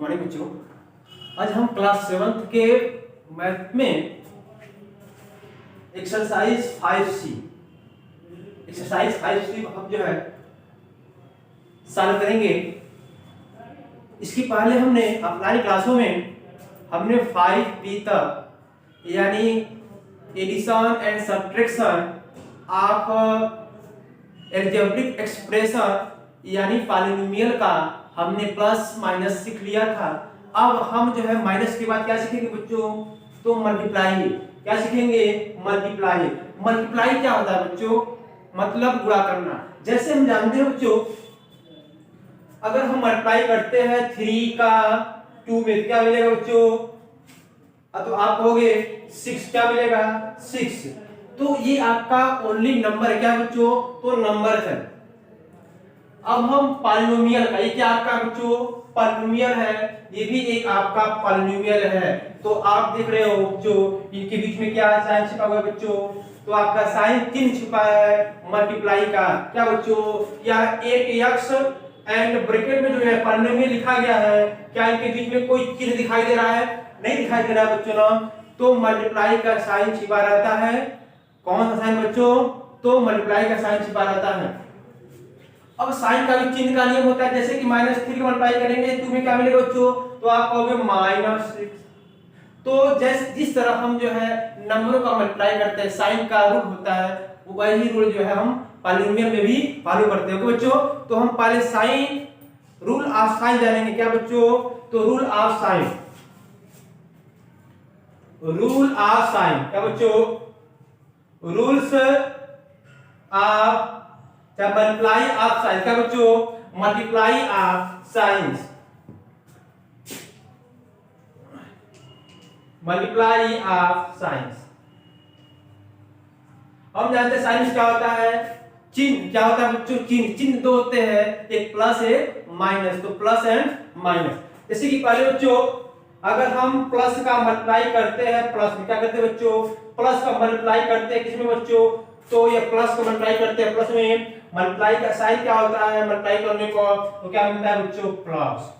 Morning बच्चों। आज हम क्लास 7th के मैथ में एक्सरसाइज 5C हम जो है सॉल्व करेंगे। इसके पहले हमने अपनी क्लासों में हमने 5B तक यानी addition and subtraction of algebraic expression यानी पॉलिनोमियल का हमने प्लस माइनस सीख लिया था। अब हम जो है माइनस के बाद क्या सीखेंगे बच्चों? तो मल्टीप्लाई। क्या सीखेंगे? मल्टीप्लाई। मल्टीप्लाई क्या होता है बच्चों? मतलब गुणा करना। जैसे हम जानते हैं बच्चों, अगर हम मल्टीप्लाई करते हैं 3 का 2 में क्या मिलेगा बच्चों? तो आप कहोगे 6 क्या मिलेगा? 6। तो ये आपका ओनली नंबर है। क्या बच्चों? तो नंबर है। अब हम पॉलिनोमियल का, ये क्या आपका बच्चों? पॉलिनोमियल है। ये भी एक आपका पॉलिनोमियल है। तो आप देख रहे हो बच्चों, इनके बीच में क्या साइन छिपा हुआ है बच्चों? तो आपका साइन चिन्ह छिपा है मल्टीप्लाई का। क्या बच्चों? या 8x एंड ब्रैकेट में जो है पॉलिनोमियल लिखा गया है, क्या इनके बीच में कोई चिन्ह दिखाई दे रहा है? नहीं दिखाई दे रहा है बच्चों ना। तो मल्टीप्लाई का साइन छिपा रहता है। कौन सा साइन बच्चों? तो मल्टीप्लाई का साइन छिपा रहता है। अब साइन का भी चिन्ह का नियम होता है। जैसे कि -3 का मल्टीप्लाई करेंगे 2 में क्या मिलेगा बच्चों? तो आप कहोगे -6। तो जिस तरह हम जो है नंबरों का मल्टीप्लाई करते हैं, साइन का रूल होता है, वही रूल जो है हम पॉलिनोमियल में भी फॉलो करते हैं बच्चों। तो हम पहले साइन रूल ऑफ साइन जानेंगे। क्या बच्चों? तो rule of sine. Rule of sine क्या बच्चों? Rules of multiply of sine. क्या बच्चों? Multiply of science. Multiply of science. हम जानते हैं साइंस क्या होता है? चिन्ह। क्या होता है बच्चों? चिन्ह दो होते हैं, एक प्लस एक माइनस। तो प्लस एंड माइनस। जैसे कि पहले बच्चों, अगर हम प्लस का मल्टीप्लाई करते हैं प्लस में, क्या करते हैं बच्चों? प्लस का मल्टीप्लाई करते हैं किसमें बच्चों? तो ये प्लस का मल्टीप्लाई करते हैं प्लस में। मल्टीप्लाई का साइन क्या होता है मल्टीप्लाई करने को? तो क्या मिलता है बच्चों? प्लस।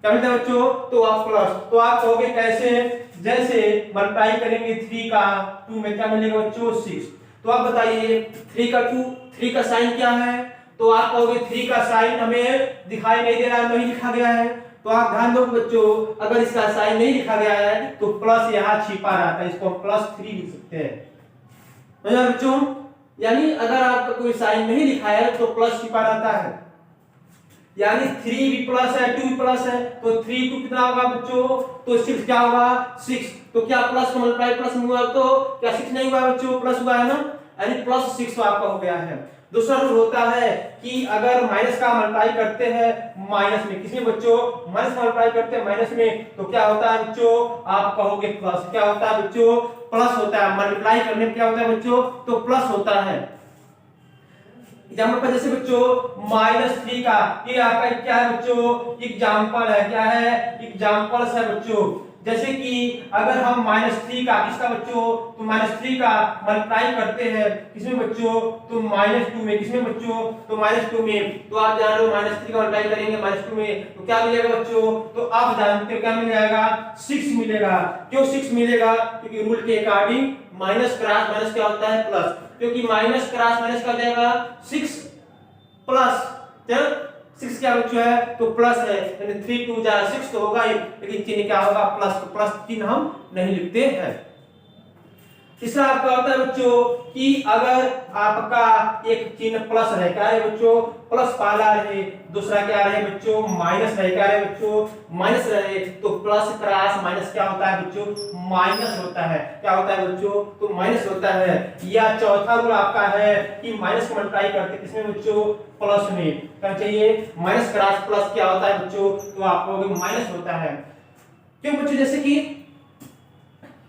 क्या मिलता है बच्चों? तो आप प्लस। तो आप कहोगे कैसे? जैसे मल्टीप्लाई करेंगे 3 का 2 में क्या मिलेगा बच्चों? 6। तो आप बताइए 3 का साइन क्या है? तो आप कहोगे 3 का साइन हमें दिखाई नहीं दे रहा है, नहीं लिखा गया है। तो आप ध्यान दो बच्चों, अगर इसका साइन नहीं लिखा गया है तो प्लस यहाँ छिपा रहता है, इसको +3 लिख सकते हैं बच्चों। यानी अगर आपका कोई साइन नहीं लिखा है तो प्लस छिपा रहता है। यानी 3 भी प्लस है 2 भी प्लस है, तो 3 को कितना होगा बच्चों? तो 6 क्या होगा? 6। तो क्या प्लस का मल्टीप्लाई प्लस में हुआ? तो क्या 6 नहीं हुआ बच्चों? प्लस हुआ है ना, यानी +6 तो आपका हो गया है। दूसरा रूल होता है कि अगर माइनस का मल्टीप्लाई करते हैं माइनस में, किसमें बच्चों? माइनस का मल्टीप्लाई करते हैं माइनस में, तो क्या होता है बच्चों? आप कहोगे प्लस। क्या होता है बच्चों? प्लस होता है। मल्टीप्लाई करने में क्या होता है बच्चों? तो प्लस होता है। एग्जाम्पल पर जैसे बच्चों -3 का, ये आपका क्या है बच्चों? एग्जाम्पल है। क्या है? एग्जाम्पल्स है बच्चों। जैसे कि अगर हम -3 का किसका बच्चों? तो -3 का मल्टीप्लाई करते हैं किसमें बच्चों? तो -2 में। किसमें बच्चों? तो -2 में। तो आप जान रहे हो -3 का मल्टीप्लाई करेंगे -2 में तो क्या मिलेगा बच्चों? तो आप जानते हो क्या मिल जाएगा? 6 मिलेगा। क्यों 6 मिलेगा? क्योंकि रूल के अकॉर्डिंग माइनस क्रॉस माइनस क्या होता है? प्लस। क्योंकि माइनस क्रॉस माइनस क्या हो जाएगा? 6 प्लस 6 क्या बच्चों है? तो प्लस है, यानी 3 2 जा 6 तो होगा ही, लेकिन चिन्ह क्या होगा? प्लस। तो प्लस चिन्ह हम नहीं लिखते हैं। तीसरा आपका होता है बच्चों कि अगर आपका एक चिन्ह प्लस रहे, क्या है बच्चों? प्लस पहला रहे, दूसरा क्या रहे बच्चों? माइनस रहे। क्या रहे बच्चों? माइनस रहे। तो प्लस क्रॉस माइनस क्या होता है बच्चों? माइनस होता है। क्या होता है बच्चों? तो माइनस होता है। या चौथा रूल आपका है कि माइनस को मल्टीप्लाई करते किसमें बच्चों? प्लस में। क्या चाहिए? माइनस क्रॉस प्लस क्या होता है बच्चों? तो आप कहोगे माइनस होता है। क्यों बच्चों? जैसे कि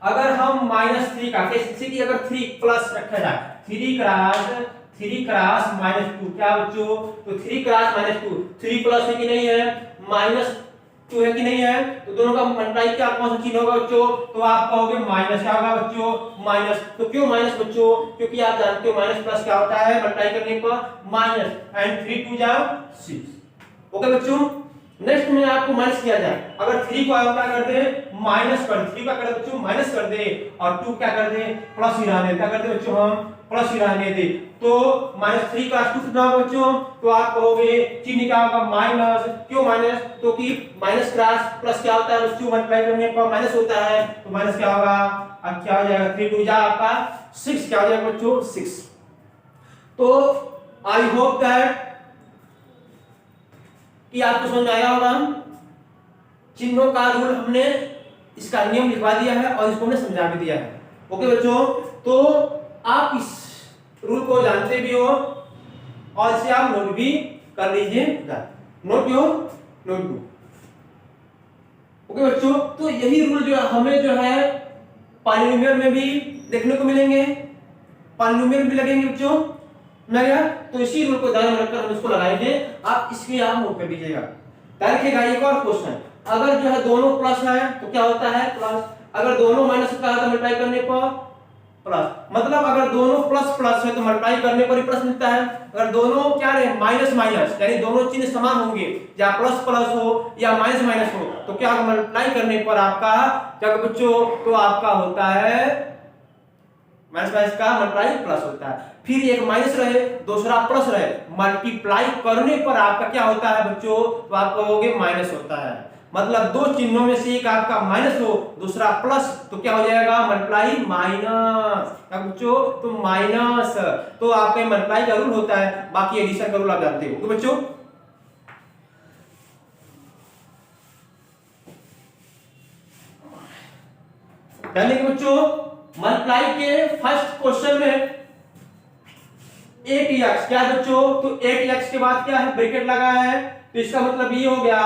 अगर हम -3 का, जैसे कि अगर 3 प्लस रखा जाए 3 क्रॉस -2 क्या बच्चों? तो 3 क्रॉस -2 3 प्लस है कि नहीं है? -2 है कि नहीं है? तो दोनों का मल्टीप्लाई क्या कौन सा चिन्ह होगा बच्चों? तो आप कहोगे माइनस। क्या होगा बच्चों? माइनस। तो क्यों माइनस बच्चों? क्योंकि आप जानते हो माइनस प्लस क्या होता है मल्टीप्लाई करने पर? माइनस। एंड 3 2 जा 6। ओके बच्चों, नेक्स्ट में आपको माइनस किया जाए, अगर 3 को आप क्या कर दे माइनस कर, 3 का कर दे बच्चों माइनस कर दे और 2 क्या कर दे प्लस ही रहने दे, क्या कर दे बच्चों हम प्लस ही रहने दे, तो -3 का 2 कितना होगा बच्चों, तो आप कहोगे चिन्ह क्या होगा माइनस, क्यों माइनस, तो कि माइनस क्रॉस प्लस क्या होता है बच्चों मल्टीप्लाई करने पर माइनस होता है, तो माइनस क्या होगा, अब क्या हो जाएगा 3 2 जा आपका 6, क्या हो जाएगा बच्चों 6। तो आई होप दैट कि आपको समझ में आया होगा, चिन्हों का रूल हमने इसका नियम लिखवा दिया है और इसको हमने समझा भी दिया है। ओके बच्चों, तो आप इस रूल को जानते भी हो और इसे आप नोट भी कर लीजिएगा, नोट योर नोटबुक। ओके बच्चों, तो यही रूल जो हमें जो है पॉलिनोमियल में भी देखने को मिलेंगे, पॉलिनोमियल भी लगेंगे बच्चों, मैं गया, तो इसी रूल को ध्यान में रखकर हम इसको लगाएंगे, आप इसके आप नोट कर लीजिएगा। देखिएगा एक और क्वेश्चन, अगर जो है दोनों प्लस है तो क्या होता है प्लस, अगर दोनों माइनस का है तो मल्टीप्लाई करने पर प्लस, मतलब अगर दोनों प्लस प्लस है तो मल्टीप्लाई करने पर ही प्लस मिलता है, अगर दोनों क्या रहे माइनस माइनस यानी दोनों चिन्ह समान होंगे, या प्लस प्लस हो या माइनस माइनस हो, तो क्या मल्टीप्लाई करने पर आपका क्या बच्चों, तो आपका होता है माइनस माइनस का मल्टीप्लाई प्लस होता है, फिर एक माइनस रहे दूसरा प्लस रहे, मल्टीप्लाई करने पर आपका क्या होता है बच्चों, तो आप कहोगे माइनस होता है, मतलब दो चिन्हों में से एक आपका माइनस हो दूसरा प्लस, तो क्या हो जाएगा मल्टीप्लाई माइनस, क्या बच्चों, तो माइनस, तो आपका मल्टीप्लाई का रूल होता है, बाकी एडिशन का रूल आप जानते हो। तो बच्चों पहले के बच्चों मल्टीप्लाई के फर्स्ट क्वेश्चन में 8x क्या है बच्चों, तो 8x के बाद क्या है ब्रैकेट लगा है, तो इसका मतलब ये हो गया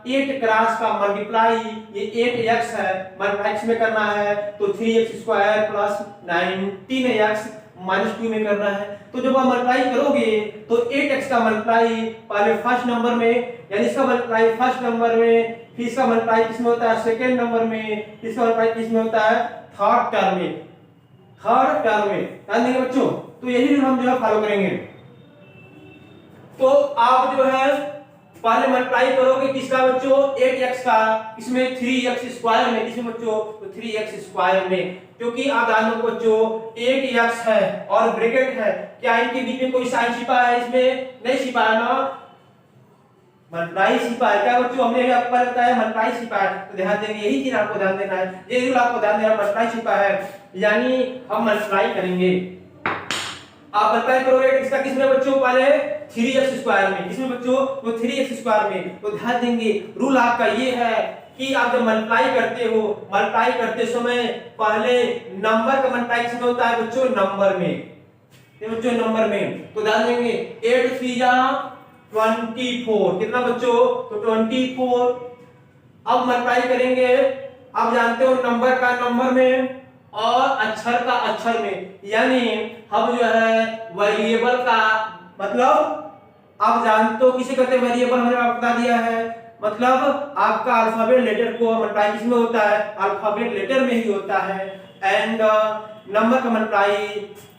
8 क्रॉस का मल्टीप्लाई, ये 8x है मल्टीप्लाई x में करना है, तो 3x square plus 19x minus 2 में करना है, तो जब आप मल्टीप्लाई करोगे तो 8x का मल्टीप्लाई पहले फर्स्ट नंबर में, यानी इसका मल्टीप्लाई फर्स्ट नंबर में, फिर इसका मल्टीप्लाई किसमें होता है सेकंड नंबर में, इसका मल्टीप्लाई किसमें होता है थर्ड टर्म में, थर्ड टर्म में, ध्यान देंगे बच्चों, तो यही रूल हम जो है फॉलो करेंगे। तो आप जो है पहले मल्टीप्लाई करोगे किसका बच्चों 8x का, इसमें 3x स्क्वायर में, इसमें बच्चों तो 3x स्क्वायर में, क्योंकि आप ध्यान दो बच्चों 8x है और ब्रैकेट है, क्या इनके बीच में कोई साइन छिपा है, इसमें नहीं छिपा है ना, मल्टीप्लाई छिपा है, क्या बच्चों हमने आपको बताया मल्टीप्लाई छिपा है, तो ध्यान देंगे यही चीज आपको ध्यान देना है, ये रूल आपको ध्यान देना, मल्टीप्लाई छिपा है यानी हम मल्टीप्लाई करेंगे, आप मल्टीप्लाई करोगे इसका किसमें बच्चों पहले 3x स्क्वायर में, किसमें बच्चों तो 3x स्क्वायर में, तो ध्यान देंगे रूल आपका ये है कि आप जब मल्टीप्लाई करते हो, मल्टीप्लाई करते समय पहले नंबर का मल्टीप्लाई किसमें होता है बच्चों नंबर में, ये बच्चों नंबर में, तो ध्यान देंगे 8 3 जा 24, कितना बच्चों तो 24, अब मल्टीप्लाई करेंगे, आप जानते हो नंबर का नंबर में और अक्षर का अक्षर में, यानी हम जो है वेरिएबल का मतलब आप जानते हो किसे कहते हैं वेरिएबल, हमने आपको बता दिया है, मतलब आपका अल्फाबेट लेटर को मल्टीप्लाई किसमें होता है अल्फाबेट लेटर में ही होता है, एंड नंबर का मल्टीप्लाई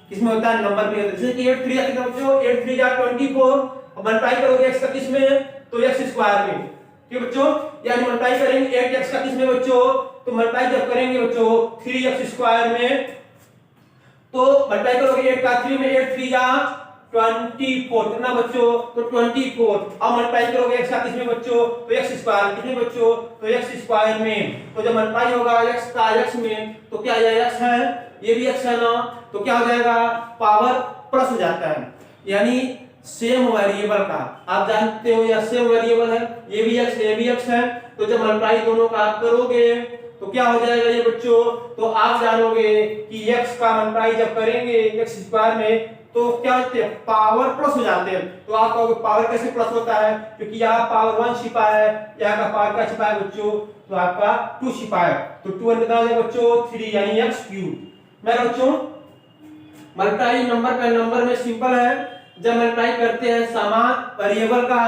किसमें होता है नंबर में, जैसे कि 8 3 कितना बच्चों 8 3 जा 24, मल्टीप्लाई करोगे x का किसमें तो x स्क्वायर में, ठीक बच्चों, यानी मल्टीप्लाई करेंगे 8x का किसमें बच्चों, तो मल्टीप्लाई जब करेंगे बच्चों 3x स्क्वायर में, तो मल्टीप्लाई करोगे 8 का 3 में 8 3 जा 24, कितना बच्चों तो 24, अब मल्टीप्लाई करोगे x का किसमें बच्चों तो x स्क्वायर, कितने बच्चों तो x स्क्वायर में, तो जब मल्टीप्लाई होगा x का x में, तो क्या ये x है ये भी x है ना, तो क्या हो जाएगा पावर प्लस हो जाता है, यानी सेम वेरिएबल का आप जानते हो या सेम वेरिएबल है, ये भी x ये भी x है, तो जब मल्टीप्लाई दोनों का आप करोगे तो क्या हो जाएगा ये बच्चों, तो आप जानोगे कि x का मल्टीप्लाई जब करेंगे x स्क्वायर में तो क्या होते हैं पावर प्लस हो जाते हैं, तो आप कहोगे पावर कैसे प्लस होता है, क्योंकि यहाँ पावर 1 छिपा है, यहाँ का पावर क्या छिपा है बच्चों, तो आपका 2 छिपा है, तो 2 कितना हो जाएगा बच्चों 3 यानी x क्यूब। मैं बच्चों मल्टीप्लाई नंबर का नंबर में सिंपल है, जब मल्टीप्लाई करते हैं समान वेरिएबल का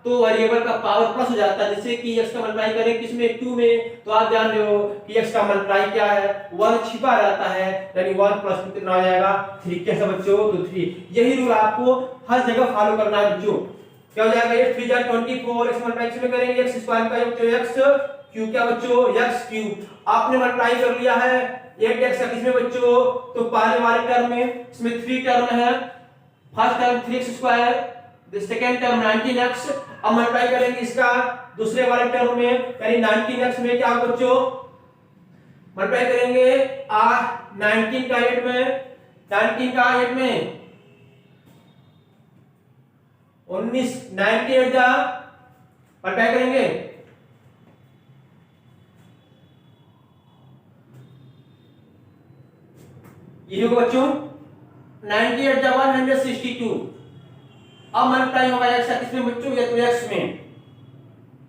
तो वेरिएबल का पावर प्लस हो जाता है, जैसे कि x का मल्टीप्लाई करें किसमें 2 में, तो आप जान रहे हो कि x का मल्टीप्लाई क्या है 1 छिपा रहता है, यानी 1 प्लस 2 कितना आ जाएगा 3, कैसे बच्चों तो 3, यही रूल आपको हर जगह फॉलो करना है बच्चों, क्या हो जाएगा 8 3 जा 24 x मल्टीप्लाई इसमें करेंगे x स्क्वायर का बच्चों x क्यूब क्या बच्चों x क्यूब आपने मल्टीप्लाई कर लिया है 8x का किसमें बच्चों तो पहले वाले टर्म में इसमें 3 टर्म है first term 3x square the second term 19x अब मल्टीप्लाई करेंगे इसका दूसरे वाले टर्म में यानी 19x में क्या बच्चों मल्टीप्लाई करेंगे 19 का 8 में 19 का 8 में 19 98 जा मल्टीप्लाई करेंगे ये होगा बच्चों 98 जा 162 अब मल्टीप्लाई होगा x का किसमें बच्चों या तो x में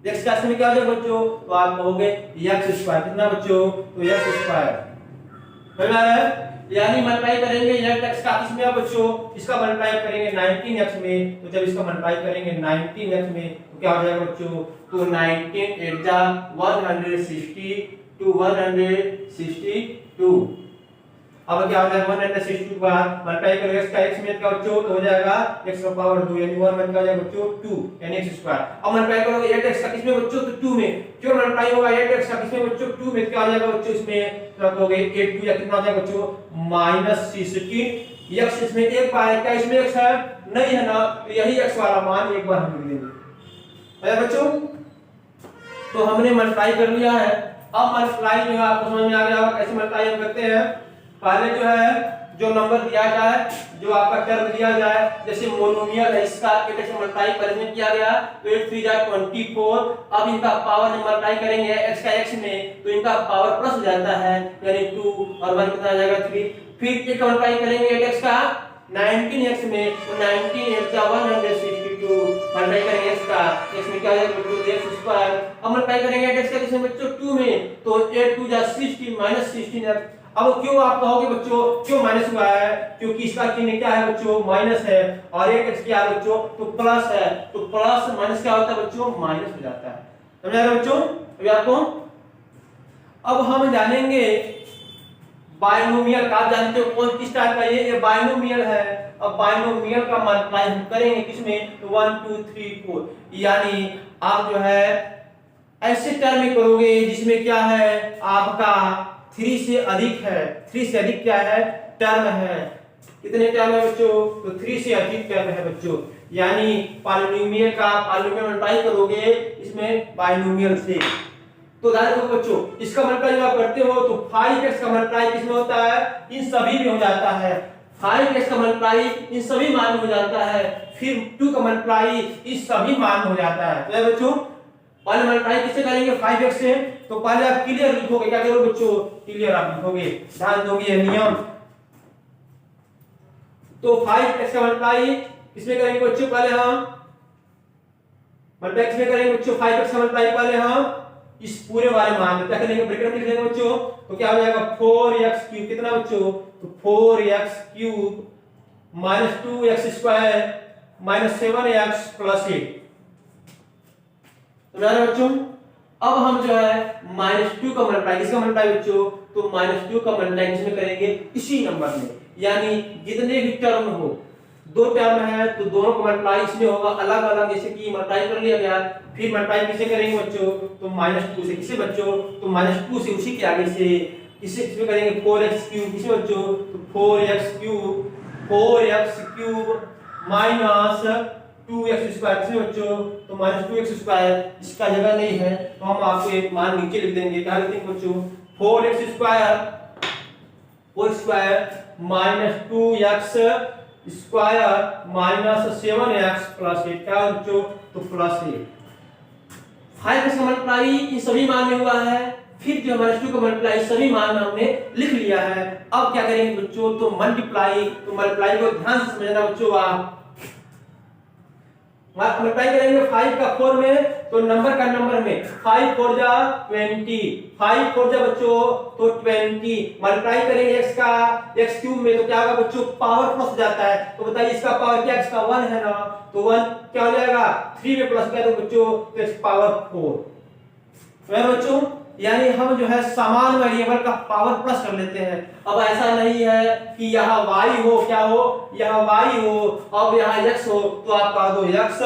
x का में क्या हो जाएगा बच्चों तो आप कहोगे x स्क्वायर कितना बच्चों तो x स्क्वायर समझ में आ रहा है यानी मल्टीप्लाई करेंगे x का किसमें है बच्चों इसका मल्टीप्लाई करेंगे 19x में तो जब इसका मल्टीप्लाई करेंगे 19x में तो क्या हो जाएगा बच्चों तो 19 8 जा 162 अब क्या हो जाएगा 162 के बाद मल्टीप्लाई करेंगे x का x में क्या बच्चों तो हो जाएगा x का पावर 2 यानी 1 में क्या हो जाएगा बच्चों 2 यानी x स्क्वायर अब मल्टीप्लाई करोगे 8x का किसमें बच्चों तो 2 में क्यों मल्टीप्लाई होगा 8x का किसमें बच्चों 2 में क्या हो जाएगा बच्चों इसमें तो रखोगे 8 2 या कितना हो जाएगा बच्चों -16 x इसमें एक बार क्या इसमें x है नहीं है ना तो यही x वाला मान एक बार हम लिख देंगे है बच्चों तो हमने मल्टीप्लाई कर लिया है अब मल्टीप्लाई जो है आपको समझ में आ गया होगा कैसे मल्टीप्लाई हम करते हैं पहले जो है जो नंबर दिया जाए जो आपका टर्म दिया जाए जैसे मोनोमियल है इसका 8 से मल्टीप्लाई करने किया गया तो 8 3 जा 24 अब इनका पावर जब मल्टीप्लाई करेंगे x का x में तो इनका पावर प्लस हो जाता है यानी 2 और 1 कितना आ जाएगा 3 फिर एक मल्टीप्लाई करेंगे 8x का 19x में तो 19 8 जा 162 मल्टीप्लाई करेंगे x का x में क्या आ जाएगा बच्चों x स्क्वायर अब मल्टीप्लाई करेंगे 8x का किसमें बच्चों 2 में तो 8 2 जा 16 -16 अब क्यों आप कहोगे बच्चों क्यों माइनस हुआ है क्योंकि इसका चिन्ह क्या है बच्चों माइनस है और 8x क्या है बच्चों तो प्लस है तो प्लस माइनस क्या होता है बच्चों माइनस हो जाता है समझ आ रहा है बच्चों अभी आपको अब हम जानेंगे बायनोमियल का आप जानते हो कौन किस टाइप का ये बायनोमियल है अब बायनोमियल का मल्टीप्लाई हम करेंगे किसमें तो 1 2 3 4 यानी आप जो है ऐसे टर्म में करोगे जिसमें क्या है आपका 3 से अधिक है 3 से अधिक क्या है टर्म है कितने टर्म है बच्चों तो 3 से अधिक टर्म है बच्चों यानी पॉलिनोमियल का पॉलिनोमियल मल्टीप्लाई करोगे इसमें बायनोमियल से तो ध्यान रखो बच्चों इसका मल्टीप्लाई जब आप करते हो तो 5x का मल्टीप्लाई किसमें होता है इन सभी में हो जाता है 5x का मल्टीप्लाई इन सभी मान में हो जाता है फिर 2 का मल्टीप्लाई इस सभी मान में हो जाता है तो बच्चों पहले मल्टीप्लाई किससे करेंगे 5x से तो पहले आप क्लियर लिखोगे क्या करोगे बच्चों क्लियर आप लिखोगे ध्यान दोगे ये नियम तो 5x का मल्टीप्लाई किसमें करेंगे बच्चों पहले हम मल्टीप्लाई किसमें करेंगे बच्चों 5x का मल्टीप्लाई पहले हम इस पूरे वाले मान में क्या करेंगे ब्रैकेट में लिख देंगे बच्चों तो क्या हो जाएगा 4x क्यूब कितना बच्चों तो 4x cube -2x square -7x + 8 तो मेरे बच्चों अब हम जो है -2 का मल्टीप्लाई किसका मल्टीप्लाई बच्चों तो -2 का मल्टीप्लाई किसमें करेंगे इसी नंबर में यानी जितने भी टर्म हो 2 टर्म है तो दोनों का मल्टीप्लाई इसमें होगा अलग अलग जैसे कि मल्टीप्लाई कर लिया गया फिर मल्टीप्लाई किसे करेंगे बच्चों तो -2 से किसे बच्चों तो -2 से उसी के आगे से किसे इसमें करेंगे 4x क्यूब किसे बच्चों तो 4x क्यूब -2x स्क्वायर किसे बच्चों तो -2x स्क्वायर इसका जगह नहीं है तो हम आपको एक मान नीचे लिख देंगे क्या लिख देंगे बच्चों 4x square -2x square -7x + 8 क्या बच्चों तो +8 5x का मल्टीप्लाई इन सभी मान में हुआ है फिर जो -2 का मल्टीप्लाई सभी मान में हमने लिख लिया है अब क्या करेंगे बच्चों तो मल्टीप्लाई को ध्यान से समझना बच्चों आप मल्टीप्लाई करेंगे 5 का 4 में तो नंबर का नंबर में 5 4 जा 20 5 4 जा बच्चों तो 20 मल्टीप्लाई करेंगे x का x क्यूब में तो क्या होगा बच्चों पावर प्लस हो जाता है तो बताइए इसका पावर क्या x का 1 है ना तो 1 क्या हो जाएगा 3 में प्लस किया तो बच्चों तो x पावर 4 तो बच्चों यानी हम जो है समान वेरिएबल का पावर प्लस कर लेते हैं अब ऐसा नहीं है कि यहाँ y हो क्या हो यहाँ y हो अब यहाँ x हो तो आप कह दो x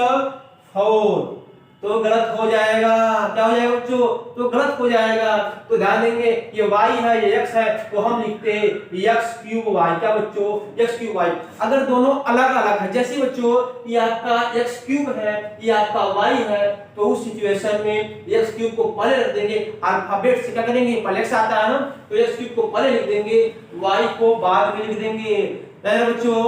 4 तो गलत हो जाएगा। क्या हो जाएगा बच्चों? तो गलत हो जाएगा। तो ध्यान देंगे ये y है ये x है तो हम लिखते हैं x क्यूब y। क्या बच्चों? x cube y। अगर दोनों अलग अलग है जैसे बच्चों ये आपका x क्यूब है ये आपका y है तो उस सिचुएशन में x क्यूब को पहले रख देंगे, अल्फाबेट से क्या करेंगे पहले x आता है ना तो x क्यूब को पहले लिख देंगे y को बाद में लिख देंगे। बच्चों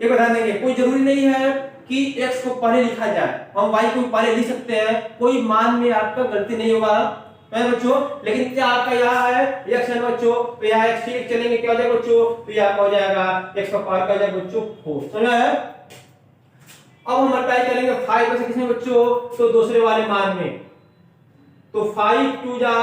ये बता देंगे कोई जरूरी नहीं है कि x को पहले लिखा जाए, हम y को पहले लिख सकते हैं, कोई मान में आपका गलती नहीं होगा बच्चों। लेकिन क्या आपका यहाँ है x है बच्चों तो यहाँ x लिख चलेंगे क्या हो जाएगा बच्चों तो यहाँ हो जाएगा x का पावर क्या हो जाएगा बच्चों 4। समझ है? अब हम मल्टीप्लाई करेंगे 5 में से किसमें बच्चों तो दूसरे वाले मान में तो 5 2 जा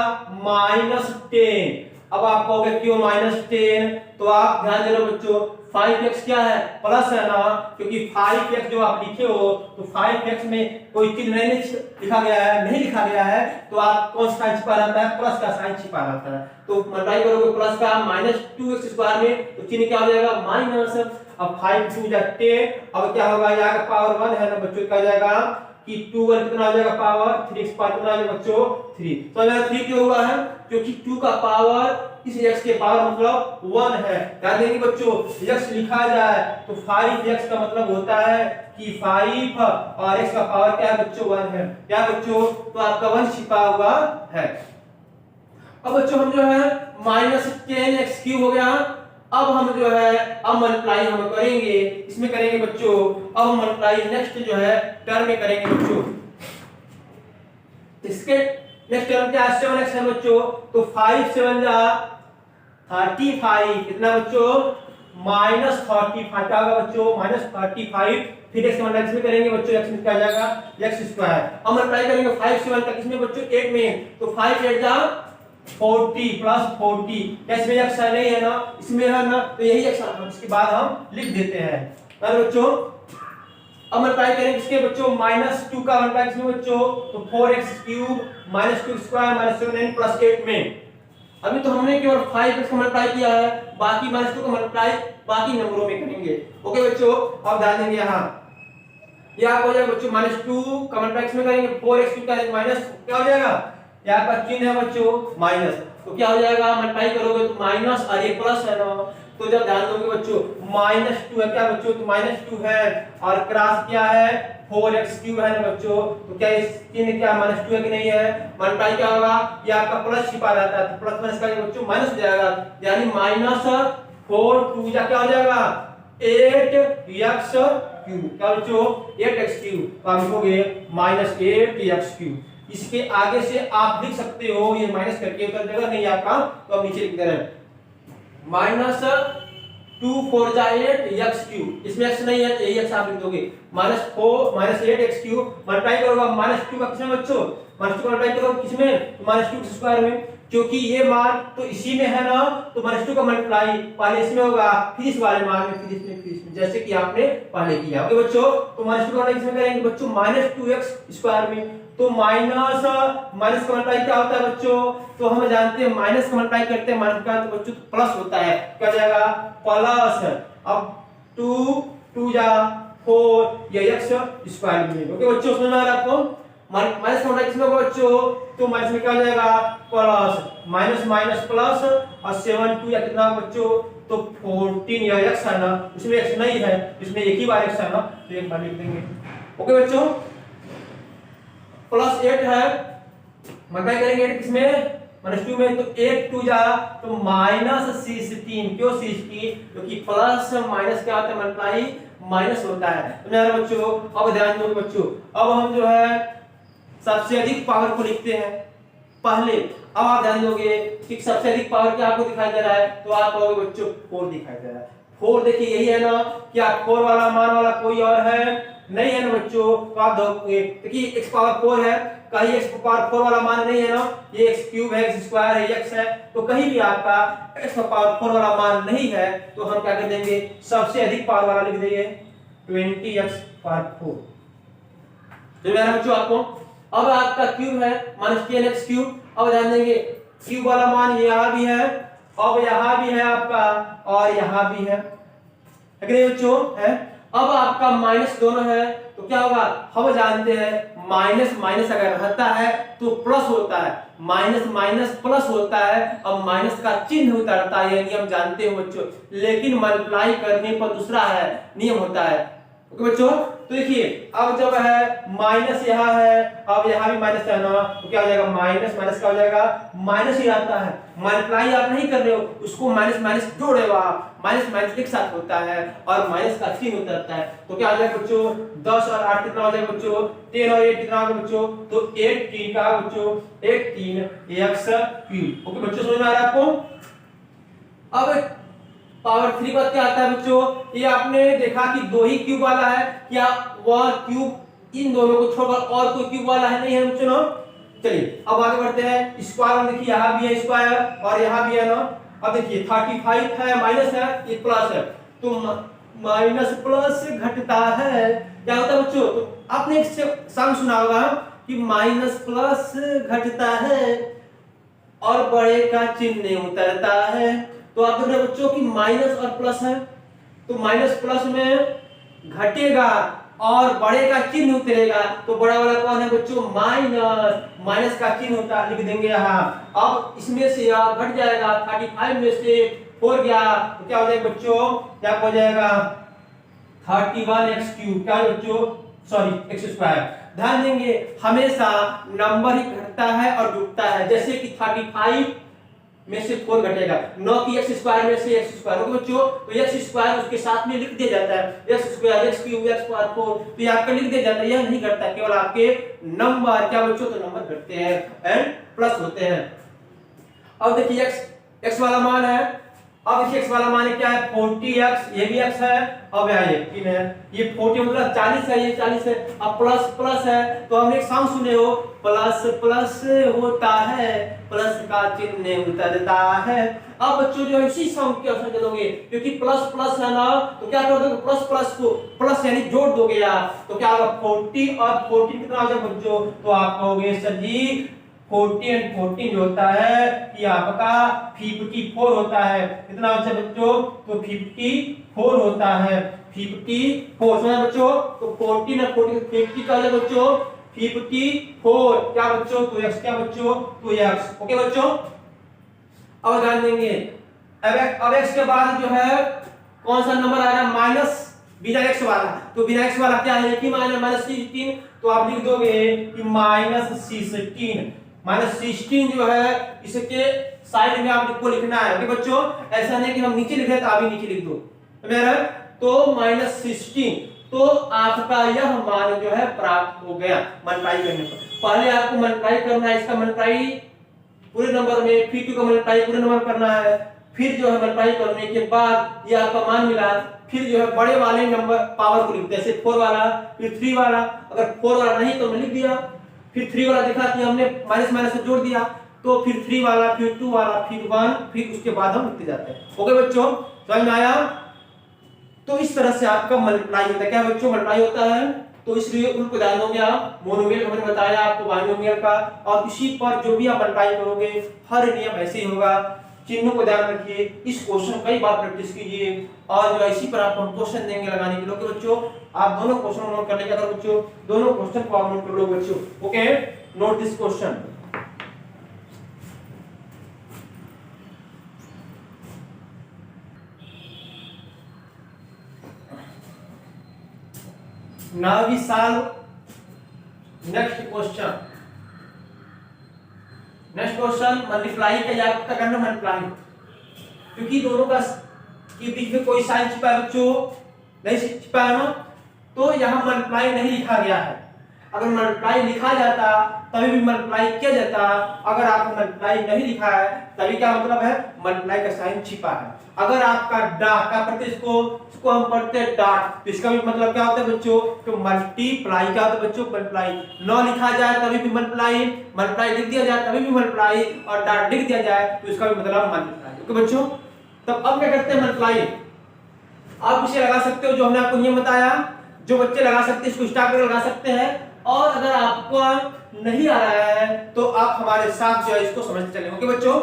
-10। अब आप कहोगे क्यों -10 तो आप ध्यान देना बच्चों 5x क्या है प्लस है ना क्योंकि 5x जो आप लिखे हो तो 5x में कोई चिन्ह नहीं लिखा गया है, नहीं लिखा गया है तो आप कौन सा साइन छिपा रहता है प्लस का साइन छिपा रहता है। तो मल्टीप्लाई करोगे प्लस का -2x स्क्वायर में तो चिन्ह क्या हो जाएगा माइनस। अब 5 2 जा 10 अब क्या होगा यहाँ का पावर 1 है ना बच्चों क्या हो जाएगा कि 2 1 कितना हो जाएगा पावर 3 x पावर कितना हो जाएगा बच्चों 3। तो यहाँ 3 क्यों हुआ है क्योंकि 2 का पावर इस x के पावर मतलब 1 है। ध्यान देंगे बच्चों x लिखा जाए तो 5x का मतलब होता है कि 5 और x का पावर क्या है बच्चों 1 है। क्या बच्चों तो आपका 1 छिपा हुआ है। अब बच्चों हम जो है -10x क्यूब हो गया। अब हम जो है अब मल्टीप्लाई हम करेंगे इसमें करेंगे बच्चों अब हम मल्टीप्लाई नेक्स्ट जो है टर्म में करेंगे बच्चों। इसके नेक्स्ट टर्म क्या है 7x है बच्चों तो 5 7 जा 35 कितना बच्चों -35 क्या होगा बच्चों -35 फिर x मल्टीप्लाई इसमें करेंगे बच्चों x में क्या आ जाएगा x स्क्वायर। अब मल्टीप्लाई करेंगे 5 7 तक इसमें बच्चों 8 में तो 5 8 जा 40 प्लस 40 इसमें x नहीं है ना इसमें है ना तो यही x इसके बाद हम लिख देते हैं बच्चों। अब मल्टीप्लाई करेंगे इसके बच्चों -2 का मल्टीप्लाई इसमें बच्चों तो 4x क्यूब -2 स्क्वायर -7 प्लस 8 में। अभी तो हमने केवल 5x का मल्टीप्लाई किया है बाकी -2 का मल्टीप्लाई बाकी नंबरों में करेंगे। ओके बच्चों अब ध्यान देंगे यहाँ यह हो जाएगा बच्चों -2 का मल्टीप्लाई इसमें करेंगे 4x क्यूब का माइनस क्या हो जाएगा यहाँ का चिन्ह है बच्चों माइनस तो क्या हो जाएगा मल्टीप्लाई करोगे तो माइनस और ये प्लस है ना तो जब ध्यान दोगे बच्चों -2 है क्या बच्चों तो -2 है और क्रॉस क्या है 4x क्यूब है ना बच्चों तो क्या इस चिन्ह क्या -2 है कि नहीं है मल्टीप्लाई क्या होगा ये आपका प्लस छिपा रहता है तो प्लस माइनस का बच्चों माइनस हो जाएगा यानी -4 2 जा क्या हो जाएगा 8x क्यूब क्या बच्चों 8x क्यूब तो आप लिखोगे -8x क्यूब। इसके आगे से आप लिख सकते हो ये माइनस करके उतर जगह नहीं आपका तो अब नीचे लिख दे रहे हैं -2 4 जा 8 x क्यूब इसमें x नहीं है तो यही x आप लिख दोगे -8 x क्यूब मल्टीप्लाई करोगे -2 का किसमें बच्चों -2 का मल्टीप्लाई करोगे किसमें तो -2 के स्क्वायर में क्योंकि ये मान तो इसी में है ना तो -2 का मल्टीप्लाई पहले इसमें होगा फिर इस वाले मान में फिर इसमें जैसे कि आपने पहले किया। ओके बच्चों तो -2 का इसमें करेंगे बच्चों -2x स्क्वायर में तो माइनस का मल्टीप्लाई क्या होता है बच्चों तो हम जानते हैं माइनस का मल्टीप्लाई करते हैं माइनस का तो बच्चों प्लस होता है क्या जाएगा प्लस। अब 2 2 जा 4 ये x स्क्वायर में। ओके बच्चों समझ में आ रहा है आपको माइनस का मल्टीप्लाई किसमें होगा बच्चों तो माइनस में क्या हो जाएगा प्लस माइनस माइनस प्लस और 7 2 या कितना बच्चों तो 14 या x है ना इसमें x नहीं है इसमें एक ही बार x है ना तो एक बार लिख देंगे। ओके बच्चों +8 है मल्टीप्लाई करेंगे 8 किसमें -2 में तो 8 2 जा तो -16 क्यों 16 क्योंकि प्लस माइनस क्या होता है मल्टीप्लाई माइनस होता है। तो मेरे बच्चों अब ध्यान दो बच्चों अब हम जो है सबसे अधिक पावर को लिखते हैं पहले। अब आप ध्यान दोगे कि सबसे अधिक पावर क्या आपको दिखाई दे रहा है तो आप कहोगे बच्चों 4 दिखाई दे रहा है। 4 देखिए यही है ना क्या 4 वाला मान वाला कोई और है नहीं है ना बच्चों तो आप देखोगे देखिए x पावर 4 है कहीं x पावर 4 वाला मान नहीं है ना ये x क्यूब है x स्क्वायर है x है तो कहीं भी आपका x पावर 4 वाला मान नहीं है तो हम क्या कर देंगे सबसे अधिक पावर वाला लिख देंगे 20x पावर 4। तो मेरा बच्चों आपको अब आपका क्यूब है -10x क्यूब। अब ध्यान देंगे क्यूब वाला मान यहाँ भी है अब यहाँ भी है आपका और यहाँ भी है बच्चों है। अब आपका माइनस दोनों है तो क्या होगा, हम जानते हैं माइनस माइनस अगर रहता है तो प्लस होता है, माइनस माइनस प्लस होता है और माइनस का चिन्ह उतरता है, ये नियम जानते हो बच्चों। लेकिन मल्टीप्लाई करने पर दूसरा है नियम होता है। ओके बच्चों, तो देखिए अब जब है माइनस यहाँ है, अब यहाँ भी माइनस है ना, तो क्या हो जाएगा, माइनस माइनस क्या हो जाएगा, माइनस ही आता है। मल्टीप्लाई आप नहीं कर रहे हो, उसको माइनस माइनस जोड़ रहे हो आप, माइनस माइनस एक साथ होता है और माइनस का चिन्ह उतरता है। तो क्या हो जाएगा बच्चों, 10 और 8 कितना हो जाएगा बच्चों, 10 और 8 कितना होगा बच्चों, तो 18 का बच्चों 18x क्यूब। ओके बच्चों, समझ में आ रहा है आपको। अब पावर 3 का क्या आता है बच्चों, ये आपने देखा कि दो ही क्यूब वाला है, क्या वह क्यूब इन दोनों को छोड़कर और कोई क्यूब वाला है, नहीं है बच्चों ना। चलिए अब आगे बढ़ते हैं। स्क्वायर में देखिए यहाँ भी है स्क्वायर और यहाँ भी है ना। अब देखिए 35 है, माइनस है, ये प्लस है, तो माइनस प्लस घटता है, क्या होता है बच्चों, तो आपने एक सम सुना होगा कि माइनस प्लस घटता है और बड़े का चिन्ह उतरता है। तो आप देख रहे हैं बच्चों कि माइनस और प्लस है, तो माइनस प्लस में घटेगा और बड़े का चिन्ह उतरेगा, तो बड़ा वाला कौन है बच्चों, माइनस, माइनस का चिन्ह होता है, लिख देंगे यहाँ। अब इसमें से घट जाएगा, 35 में से 4 गया तो क्या हो जाएगा बच्चों, क्या हो जाएगा 31x क्यूब, क्या बच्चों, सॉरी x स्क्वायर। ध्यान देंगे हमेशा नंबर ही घटता है और जुड़ता है, जैसे कि 35 में से 4 घटेगा, न कि x स्क्वायर में से x स्क्वायर। ओके बच्चों, तो x स्क्वायर उसके साथ में लिख दिया जाता है, x square x cube x square 4, तो ये आपका लिख दिया जाता है, यह नहीं घटता, केवल आपके नंबर क्या बच्चों, तो नंबर घटते हैं एंड प्लस होते हैं। अब देखिए x वाला मान है, अब देखिए x वाला मान क्या है, 40x, ये भी x है, अब यहाँ ये 3 है, ये 40 मतलब 40 है, ये 40 है, अब प्लस प्लस है, तो हमने एक सम सुने हो, प्लस प्लस होता है, प्लस का चिन्ह उतरता है। अब बच्चों जो है इसी सम के असर करोगे, क्योंकि प्लस प्लस है ना, तो क्या कर दोगे, प्लस प्लस को प्लस यानी जोड़ दोगे यार, तो क्या होगा 40 और 40 कितना हो जाएगा बच्चों, तो आप कहोगे सर जी 40 and 14 जो होता है कि आपका 54 होता है, कितना होता है बच्चों, तो 54 होता है, 54 समझ बच्चों, तो 14 और 40 50 का है बच्चों 54, क्या बच्चों, तो x क्या बच्चों, तो x। ओके बच्चों, अब ध्यान देंगे अब x के बाद जो है कौन सा नंबर आ रहा है, माइनस बिना x वाला, तो बिना x वाला क्या है, एक ही मान है -16, तो आप लिख दोगे कि -16, -16 जो है इसके साइड में आपको लिखना है। ओके बच्चों, ऐसा नहीं कि हम नीचे लिख रहे तो आप भी नीचे लिख दो मेरा, तो -16, तो आपका यह मान जो है प्राप्त हो गया मल्टीप्लाई करने पर। पहले आपको मल्टीप्लाई करना है, इसका मल्टीप्लाई पूरे नंबर में, फिर 2 का मल्टीप्लाई पूरे नंबर करना है, फिर जो है मल्टीप्लाई करने के बाद ये आपका मान मिला, फिर जो है बड़े वाले नंबर पावर को लिखते हैं, जैसे 4 वाला फिर 3 वाला, अगर 4 वाला नहीं तो मैं लिख दिया, फिर 3 वाला देखा कि हमने माइनस माइनस से जोड़ दिया, तो फिर 3 वाला फिर 2 वाला फिर 1, फिर उसके बाद हम लिखते जाते हैं। ओके बच्चों, समझ में आया। तो इस तरह से आपका मल्टीप्लाई होता है, क्या बच्चों मल्टीप्लाई होता है, तो इसलिए उनको ध्यान दोगे आप, मोनोमियल हमने बताया आपको बाइनोमियल का, और इसी पर जो भी आप मल्टीप्लाई करोगे हर नियम ऐसे ही होगा। चिन्हों को ध्यान रखिए, इस क्वेश्चन कई बार प्रैक्टिस कीजिए, और जो इसी पर आपको क्वेश्चन देंगे लगाने के लिए बच्चों, आप दोनों क्वेश्चन नोट कर लेंगे, अगर बच्चों दोनों क्वेश्चन को आप नोट कर लो बच्चों। Okay, note this question. Now we solve next question. Next question multiply का याद करना, मल्टीप्लाई, क्योंकि दोनों का के बीच में कोई साइन छिपा है बच्चों, नहीं छिपा है ना, तो यहाँ मल्टीप्लाई नहीं लिखा गया है। अगर मल्टीप्लाई लिखा जाता तभी भी मल्टीप्लाई किया जाता, अगर आपको मल्टीप्लाई नहीं लिखा है तभी क्या मतलब है, मल्टीप्लाई का साइन छिपा है। अगर आपका डॉट क्या पढ़ते इसको हम पढ़ते हैं डॉट, तो इसका भी मतलब क्या होता है बच्चों, तो मल्टीप्लाई क्या होता है बच्चों, मल्टीप्लाई। न लिखा जाए तभी भी मल्टीप्लाई, मल्टीप्लाई लिख दिया जाए तभी भी मल्टीप्लाई, और डॉट लिख दिया जाए तो इसका भी मतलब मल्टीप्लाई। ओके बच्चों, तब अब क्या करते हैं मल्टीप्लाई, आप इसे लगा सकते हो जो हमने आपको नियम बताया, जो बच्चे लगा सकते हैं इसको स्टार्ट करके लगा सकते हैं, और अगर आपको नहीं आ रहा है तो आप हमारे साथ जो है इसको समझते चलें। ओके बच्चों,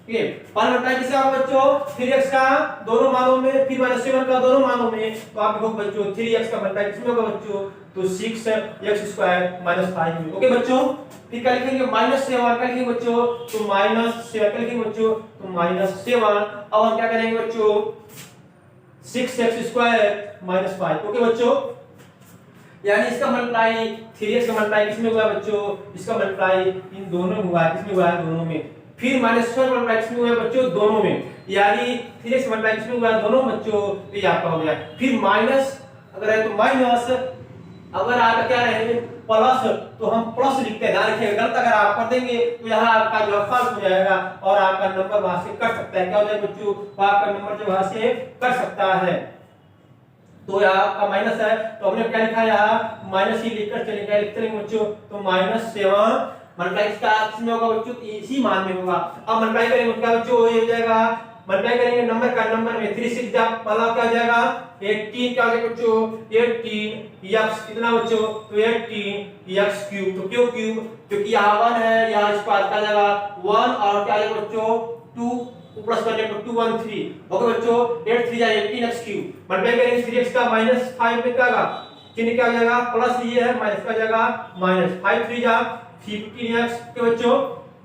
ये पावर मल्टीप्लाई किससे होगा बच्चों, 3x का दोनों मानों में, फिर -7 का दोनों मानों में, तो आप देखो बच्चों 3x का मल्टीप्लाई किसमें होगा बच्चों, तो 6x² माइनस 5 ओके बच्चों। फिर क्या लिखेंगे -7 क्या लिखेंगे बच्चों तो -7 क्या लिखेंगे बच्चों तो -7। अब हम क्या करेंगे बच्चों 6x² माइनस 5 ओके बच्चों। यानी इसका मल्टीप्लाई 3x का मल्टीप्लाई किसमें हुआ बच्चों इसका मल्टीप्लाई इन दोनों में हुआ है किसमें हुआ है दोनों में। फिर -12 मल्टीप्लाई किसमें हुआ है बच्चों दोनों में यानी 3x मल्टीप्लाई किसमें हुआ है दोनों बच्चों तो ये आपका हो गया। फिर माइनस अगर है तो माइनस अगर आपका क्या रहे प्लस तो हम प्लस लिखते हैं ध्यान रखिएगा गलत अगर आप कर देंगे तो यहाँ आपका जो फॉल्स हो जाएगा और आपका नंबर वहां से कट सकता है क्या हो जाएगा बच्चों तो आपका नंबर जो वहां से कट सकता है। तो यहाँ आपका माइनस है तो हमने क्या लिखा यहाँ माइनस ही लिखकर चलेंगे बच्चों तो -7 मल्टीप्लाई इसका किसमें होगा बच्चों इसी मान में होगा। अब मल्टीप्लाई करेंगे क्या बच्चों ये हो जाएगा मल्टीप्लाई करेंगे नंबर का नंबर में 3 6 जा वाला क्या हो जाएगा 18 क्या हो जाएगा बच्चों 18 x कितना बच्चों तो 18 x³ तो क्यों क्यूब क्योंकि यहाँ 1 है यहाँ स्क्वायर का जाएगा 1 और क्या जाएगा बच्चों 2 प्लस करने पर 2 1 3 ओके बच्चों 8 3 जाए 18x³ मल्टीप्लाई करेंगे 3x का -5 में क्या होगा चिन्ह क्या हो जाएगा प्लस ये है माइनस का जाएगा -5 3 जा 15x के बच्चों।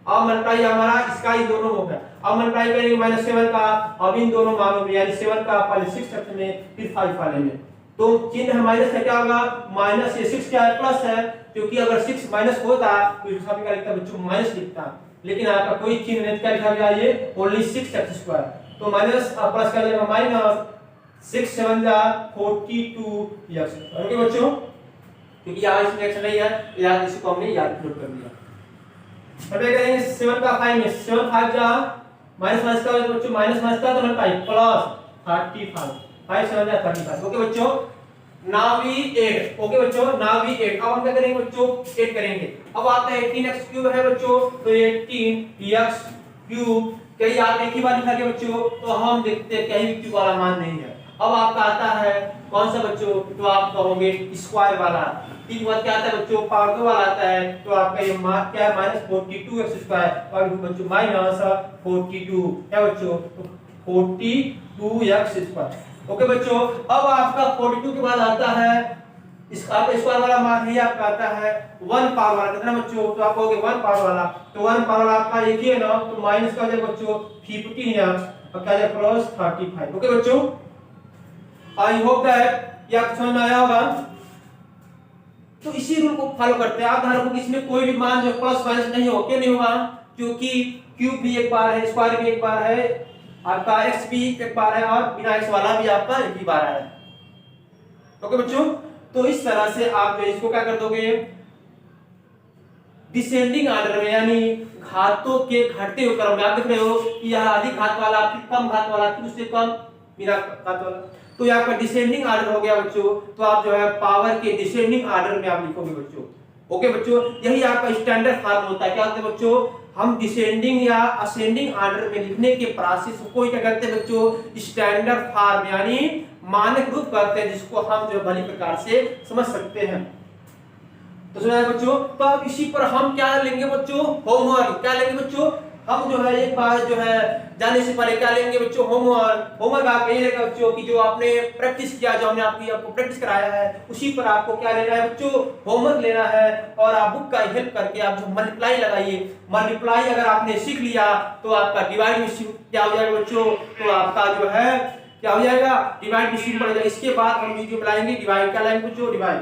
अब मल्टीप्लाई हमारा इसका ही दोनों हो गया। अब मल्टीप्लाई करेंगे -7 का अब इन दोनों मानों में यानी 7 का पहले 6 सेक्शन में फिर 5 वाले में तो चिन्ह माइनस का क्या होगा माइनस ये 6 क्या है प्लस है क्योंकि अगर 6 माइनस होता तो इसका भी क्या लिखता बच्चों माइनस लिखता लेकिन आपका कोई चिन्ह नहीं क्या लिखा गया ये ओनली 6x² तो माइनस प्लस का जाएगा -6 7 जा 42x ओके बच्चों क्योंकि यहाँ इसमें एक्शन नहीं है याद इसको हमने याद नोट कर दिया। अब क्या करेंगे 7 का 5 में 7 5 जा माइनस का बच्चों माइनस का तो मल्टीप्लाई प्लस 35 5 7 जा 35 ओके बच्चों। नाउ वी 8 ओके बच्चों नाउ वी 8 अब हम क्या करेंगे बच्चों 8 करेंगे। अब आता है 18x³ है बच्चों तो 18x³ कहीं आप एक ही बार लिखा के बच्चों तो हम देखते हैं कहीं भी क्यूब वाला मान नहीं है। अब आपका आता है कौन सा बच्चों तो आप कहोगे स्क्वायर वाला तीन बार क्या आता है बच्चों पावर 2 वाला आता है तो आपका ये मान क्या है -42x² और बच्चों -42 क्या बच्चों तो 42x² ओके बच्चों। अब आपका 42 के बाद आता है इसका स्क्वायर वाला मान ही आपका आता है 1 पावर वाला कितना बच्चों तो आप कहोगे 1 पावर वाला तो 1 पावर वाला आपका एक ही है ना तो माइनस का जाएगा बच्चों 15 और क्या जाएगा प्लस 35 ओके बच्चों। आई होप दैट ये आपको समझ में आया होगा। तो इसी रूल को फॉलो करते हैं आप ध्यान रखो कि इसमें कोई भी मान जो प्लस माइनस नहीं हो क्यों नहीं होगा क्योंकि क्यूब भी एक बार है स्क्वायर भी एक बार है आपका x भी एक बार है और बिना x वाला भी आपका एक ही बार है ओके बच्चों। तो इस तरह से आप जो इसको क्या कर दोगे डिसेंडिंग ऑर्डर में यानी घातों के घटते हुए क्रम में आप देख रहे हो कि यह अधिक घात वाला फिर कम घात वाला फिर उससे कम बिना घात वाला तो ये आपका डिसेंडिंग ऑर्डर हो गया बच्चों। तो आप जो है पावर के डिसेंडिंग ऑर्डर में आप लिखोगे बच्चों ओके बच्चों। यही आपका स्टैंडर्ड फॉर्म होता है क्या होता है बच्चों हम डिसेंडिंग या असेंडिंग ऑर्डर में लिखने के प्रोसेस को क्या करते हैं बच्चों स्टैंडर्ड फॉर्म यानी मानक रूप करते हैं जिसको हम जो भली प्रकार से समझ सकते हैं। तो सुना है बच्चों तो अब इसी पर हम क्या लेंगे बच्चों होमवर्क क्या लेंगे बच्चों हम जो है एक बार जो है जाने से पहले क्या लेंगे बच्चों होमवर्क आप यही लेंगे बच्चों कि जो आपने प्रैक्टिस किया जो हमने आपको प्रैक्टिस कराया है उसी पर आपको क्या लेना है बच्चों होमवर्क लेना है और आप बुक का हेल्प करके आप जो मल्टीप्लाई लगाइए मल्टीप्लाई अगर आपने सीख लिया तो आपका डिवाइड में क्या हो जाएगा बच्चों तो आपका जो है क्या हो जाएगा डिवाइड में सीख पड़ेगा। इसके बाद हम वीडियो बनाएंगे डिवाइड क्या लाएंगे बच्चों डिवाइड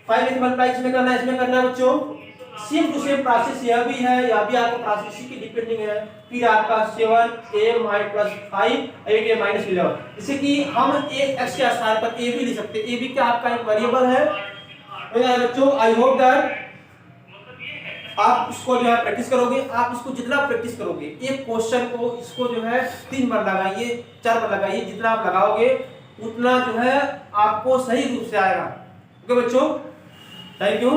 5 में मल्टीप्लाई इसमें करना है इसमें करना है बच्चों सेम टू सेम प्रोसेस यह भी है या भी आपको प्रोसेस की डिपेंडिंग है। फिर आपका 7a + 5 8a - 11 जैसे कि हम एक x के स्थान पर a भी लिख सकते हैं a भी क्या आपका एक वेरिएबल है तो बच्चों आई होप दैट आप इसको जो है प्रैक्टिस करोगे। आप इसको जितना प्रैक्टिस करोगे एक क्वेश्चन को इसको जो है 3 बार लगाइए 4 बार लगाइए जितना आप लगाओगे उतना जो है आपको सही रूप से आएगा ओके बच्चों। Thank you.